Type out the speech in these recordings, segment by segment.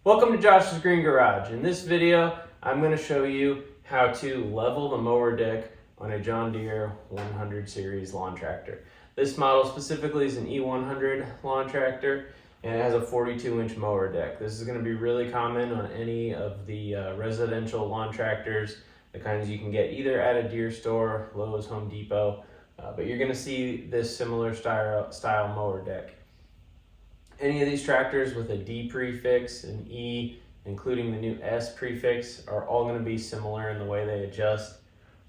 Welcome to Josh's Green Garage. In this video, I'm going to show you how to level the mower deck on a John Deere 100 series lawn tractor. This model specifically is an E100 lawn tractor, and it has a 42-inch mower deck. This is going to be really common on any of the residential lawn tractors, the kinds you can get either at a Deere store, Lowe's, Home Depot, but you're going to see this similar style mower deck. Any of these tractors with a D prefix, an E, including the new S prefix, are all going to be similar in the way they adjust.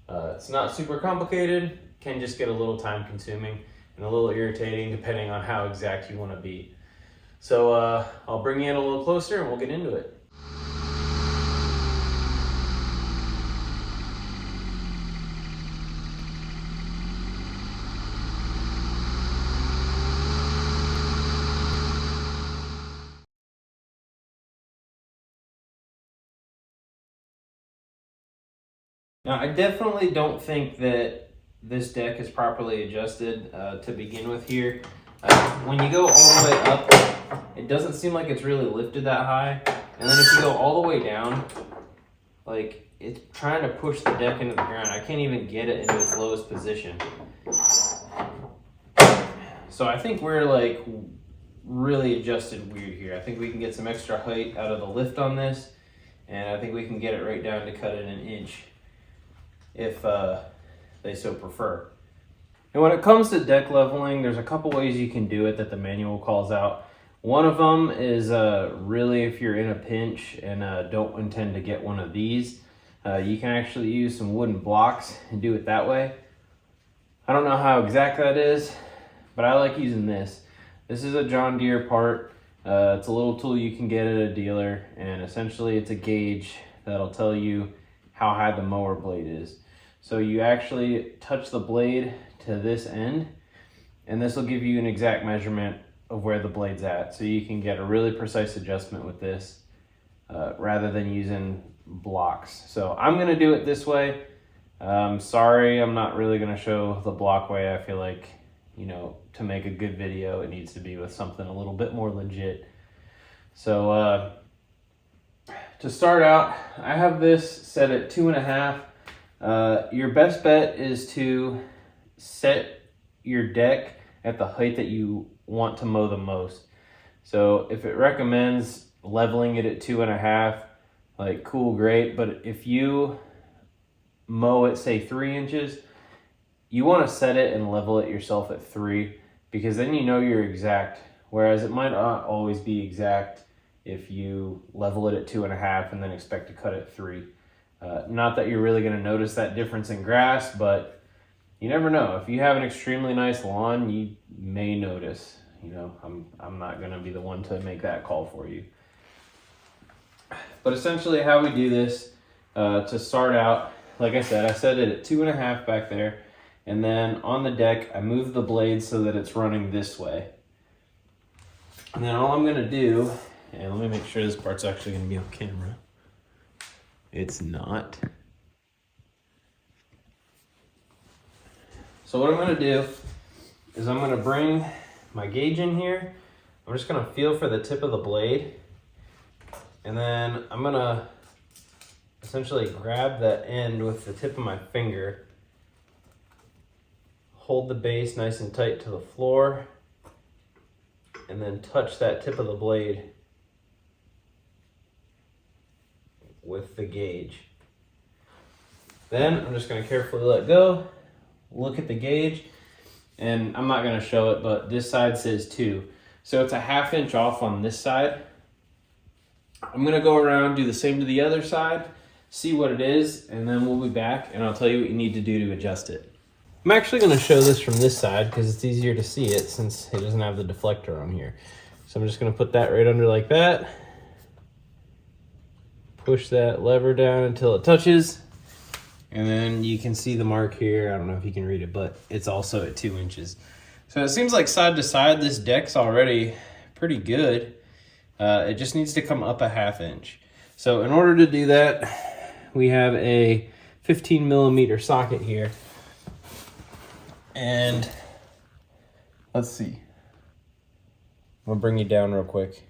It's not super complicated, can just get a little time consuming and a little irritating depending on how exact you want to be. So I'll bring you in a little closer and we'll get into it. Now, I definitely don't think that this deck is properly adjusted to begin with here. When you go all the way up, it doesn't seem like it's really lifted that high. And then if you go all the way down, like it's trying to push the deck into the ground. I can't even get it into its lowest position. So I think we're like really adjusted weird here. I think we can get some extra height out of the lift on this. And I think we can get it right down to cut it an inch, if they so prefer. And when it comes to deck leveling, there's a couple ways you can do it that the manual calls out. One of them is really if you're in a pinch and don't intend to get one of these, you can actually use some wooden blocks and do it that way. I don't know how exact that is, but I like using this. This is a John Deere part. It's a little tool you can get at a dealer, and essentially it's a gauge that'll tell you how high the mower blade is. So you actually touch the blade to this end, and this will give you an exact measurement of where the blade's at. So you can get a really precise adjustment with this rather than using blocks. So I'm gonna do it this way. Sorry, I'm not really gonna show the block way. I feel like, you know, to make a good video, it needs to be with something a little bit more legit. So to start out, I have this set at 2.5. Your best bet is to set your deck at the height that you want to mow the most. So if it recommends leveling it at 2.5, like cool, great. But if you mow it, say 3 inches, you want to set it and level it yourself at 3, because then you know you're exact. Whereas it might not always be exact if you level it at 2.5 and then expect to cut at 3. Not that you're really going to notice that difference in grass, but you never know. If you have an extremely nice lawn, you may notice. You know, I'm not going to be the one to make that call for you. But essentially how we do this, to start out, like I said, I set it at 2.5 back there. And then on the deck, I move the blade so that it's running this way. And then all I'm going to do, and let me make sure this part's actually going to be on camera. It's not. So what I'm going to do is I'm going to bring my gauge in here. I'm just going to feel for the tip of the blade. And then I'm going to essentially grab that end with the tip of my finger. Hold the base nice and tight to the floor. And then touch that tip of the blade with the gauge. Then I'm just going to carefully let go, look at the gauge, and I'm not going to show it, but this side says 2. So it's a 1/2 inch off on this side. I'm going to go around, do the same to the other side, see what it is, and then we'll be back and I'll tell you what you need to do to adjust it. I'm actually going to show this from this side because it's easier to see it since it doesn't have the deflector on here. So I'm just going to put that right under like that. Push that lever down until it touches. And then you can see the mark here. I don't know if you can read it, but it's also at 2 inches. So it seems like side to side, this deck's already pretty good. It just needs to come up a 1/2 inch. So in order to do that, we have a 15 millimeter socket here. And let's see. I'm gonna bring you down real quick.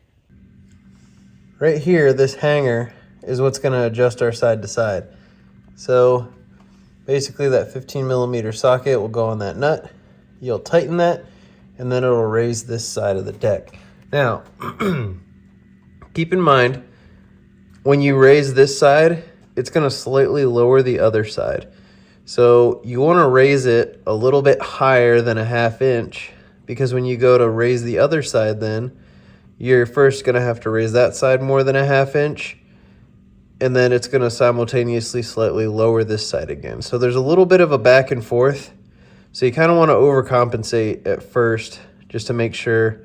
right here, this hanger is what's going to adjust our side to side. So basically that 15 millimeter socket will go on that nut. You'll tighten that, and then it'll raise this side of the deck. Now, keep in mind, when you raise this side, it's going to slightly lower the other side. So you want to raise it a little bit higher than a 1/2 inch, because when you go to raise the other side, then you're first going to have to raise that side more than a 1/2 inch, and then it's going to simultaneously slightly lower this side again. So there's a little bit of a back and forth. So you kind of want to overcompensate at first, just to make sure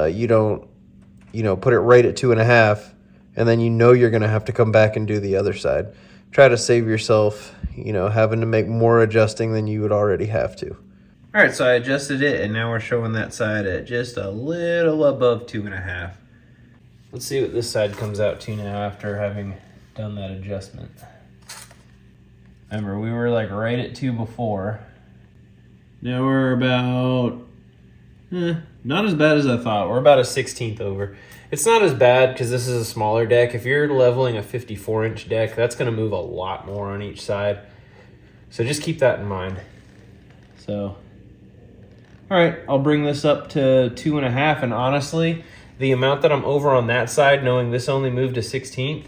you don't, put it right at 2.5, and then you're going to have to come back and do the other side. Try to save yourself, having to make more adjusting than you would already have to. All right, so I adjusted it, and now we're showing that side at just a little above 2.5. Let's see what this side comes out to now after having done that adjustment. Remember, we were like right at 2 before. Now we're about, not as bad as I thought. We're about a 1/16 over. It's not as bad because this is a smaller deck. If you're leveling a 54-inch deck, that's going to move a lot more on each side. So just keep that in mind. So, all right, I'll bring this up to 2.5. And honestly, the amount that I'm over on that side, knowing this only moved to 1/16,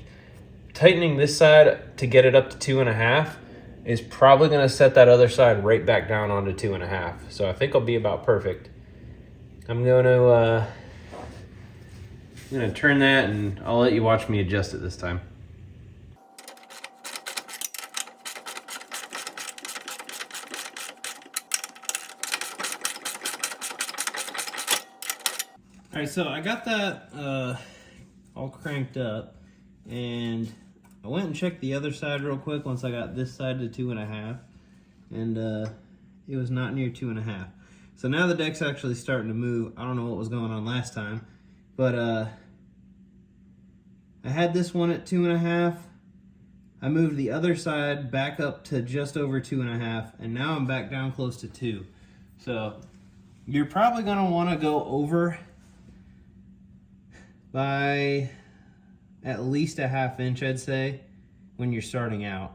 tightening this side to get it up to 2.5 is probably going to set that other side right back down onto 2.5. So I think I'll be about perfect. I'm going to turn that, and I'll let you watch me adjust it this time. All right, so I got that all cranked up, and I went and checked the other side real quick once I got this side to 2.5, and it was not near 2.5. So now the deck's actually starting to move. I don't know what was going on last time, but I had this one at 2.5. I moved the other side back up to just over 2.5, and now I'm back down close to 2. So you're probably gonna wanna go over by at least a 1/2 inch, I'd say, when you're starting out.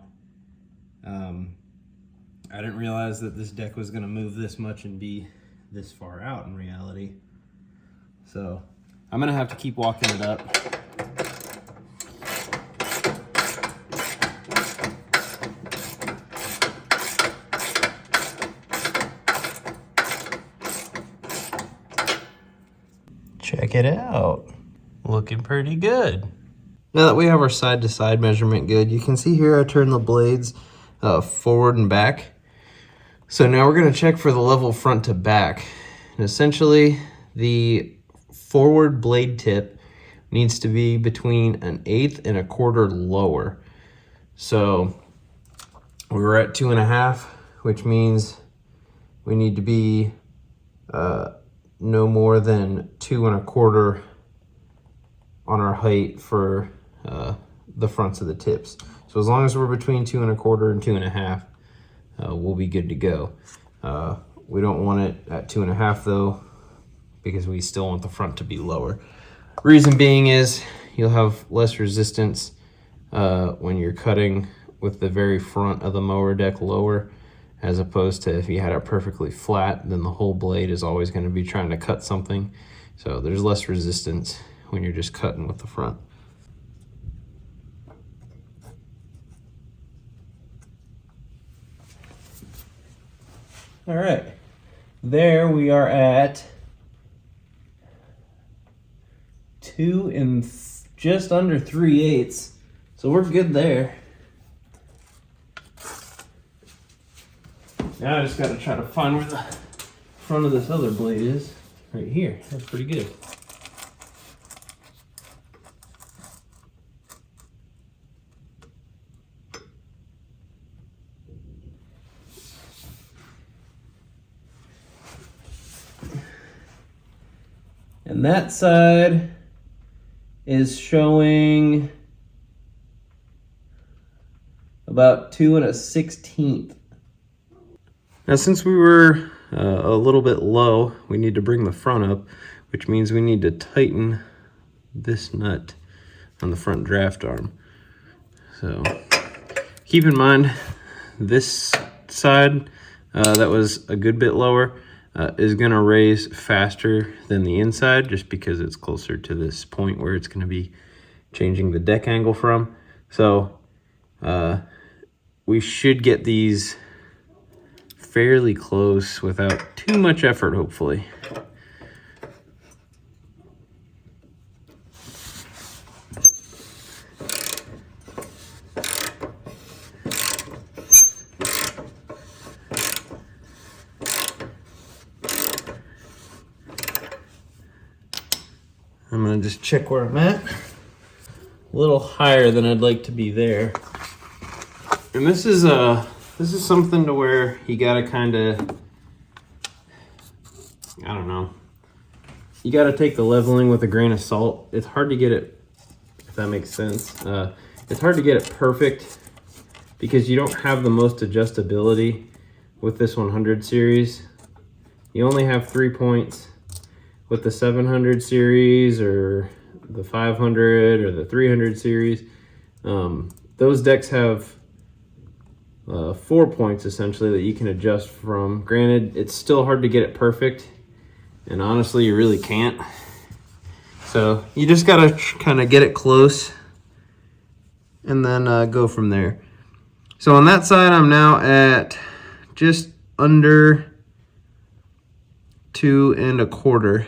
I didn't realize that this deck was gonna move this much and be this far out in reality. So I'm gonna have to keep walking it up. Check it out. Looking pretty good. Now that we have our side-to-side measurement good, you can see here I turn the blades forward and back. So now we're going to check for the level front to back. And essentially, the forward blade tip needs to be between 1/8 and 1/4 lower. So we were at 2.5, which means we need to be no more than 2 1/4 on our height for the fronts of the tips. So as long as we're between 2 1/4 and 2.5, we'll be good to go. We don't want it at 2.5 though, because we still want the front to be lower. Reason being is you'll have less resistance when you're cutting with the very front of the mower deck lower, as opposed to if you had it perfectly flat, then the whole blade is always going to be trying to cut something. So there's less resistance when you're just cutting with the front. All right, there we are at 2 and just under 3/8. So we're good there. Now I just got to try to find where the front of this other blade is. Right here. That's pretty good. And that side is showing about 2 1/16. Now, since we were a little bit low, we need to bring the front up, which means we need to tighten this nut. on the front draft arm. So keep in mind, this side that was a good bit lower is going to raise faster than the inside, just because it's closer to this point where it's going to be changing the deck angle from. So we should get these fairly close without too much effort, hopefully. I'm gonna just check where I'm at. A little higher than I'd like to be there. And this is something to where you gotta kind of, I don't know, you gotta take the leveling with a grain of salt. It's hard to get it, if that makes sense. It's hard to get it perfect because you don't have the most adjustability with this 100 series. You only have 3 points. With the 700 series or the 500 or the 300 series, those decks have 4 points essentially that you can adjust from. Granted, it's still hard to get it perfect, and honestly, you really can't. So you just gotta kind of get it close and then go from there. So on that side, I'm now at just under 2 1/4.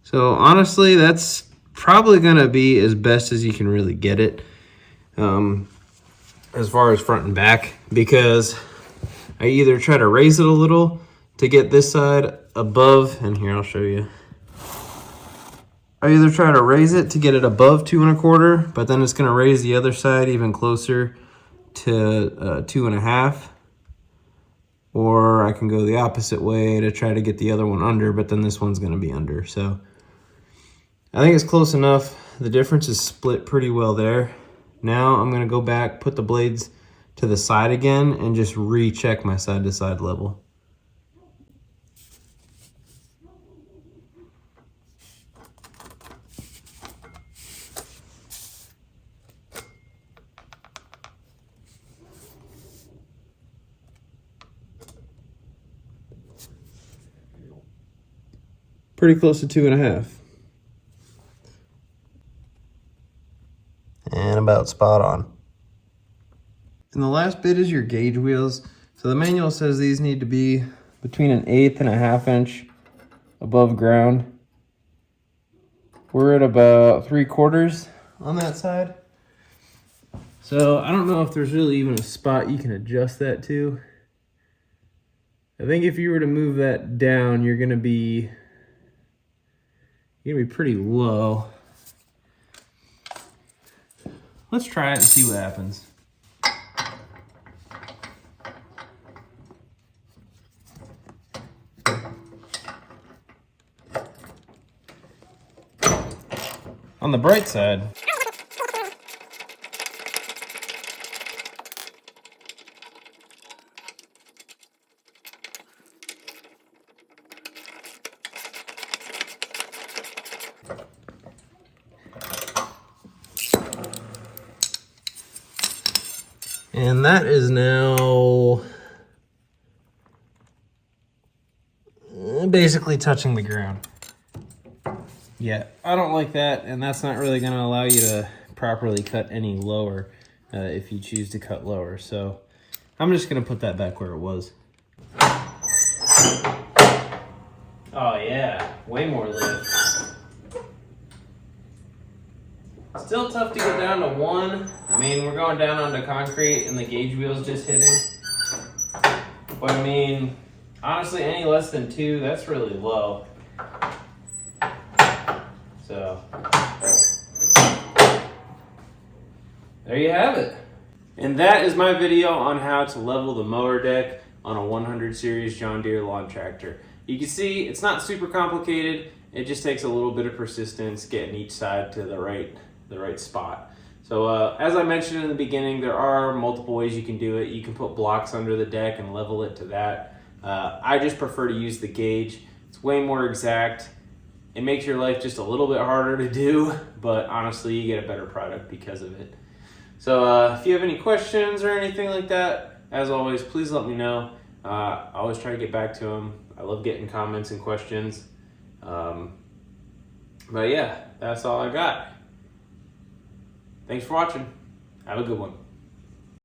So honestly, that's probably gonna be as best as you can really get it, as far as front and back, because I either try to raise it a little to get this side above, and here I'll show you. I either try to raise it to get it above 2 1/4, but then it's gonna raise the other side even closer to 2 1/2. Or I can go the opposite way to try to get the other one under, but then this one's gonna be under. So I think it's close enough. The difference is split pretty well there. Now I'm gonna go back, put the blades to the side again, and just recheck my side to side level. Pretty close to 2 1/2. And about spot on. And the last bit is your gauge wheels. So the manual says these need to be between 1/8 and 1/2 inch above ground. We're at about 3/4 on that side. So I don't know if there's really even a spot you can adjust that to. I think if you were to move that down, you're gonna be pretty low. Let's try it and see what happens. On the bright side, and that is now basically touching the ground. Yeah, I don't like that, and that's not really going to allow you to properly cut any lower if you choose to cut lower. So I'm just going to put that back where it was. Oh yeah, way more lift. Still tough to get down to 1. I mean, we're going down onto concrete and the gauge wheel's just hitting. But I mean, honestly, any less than 2, that's really low. So, there you have it. And that is my video on how to level the mower deck on a 100 series John Deere lawn tractor. You can see it's not super complicated. It just takes a little bit of persistence getting each side to the right spot. So as I mentioned in the beginning, there are multiple ways you can do it. You can put blocks under the deck and level it to that. I just prefer to use the gauge. It's way more exact. It makes your life just a little bit harder to do, but honestly, you get a better product because of it. So if you have any questions or anything like that, as always, please let me know. I always try to get back to them. I love getting comments and questions. But yeah, that's all I got. Thanks for watching. Have a good one.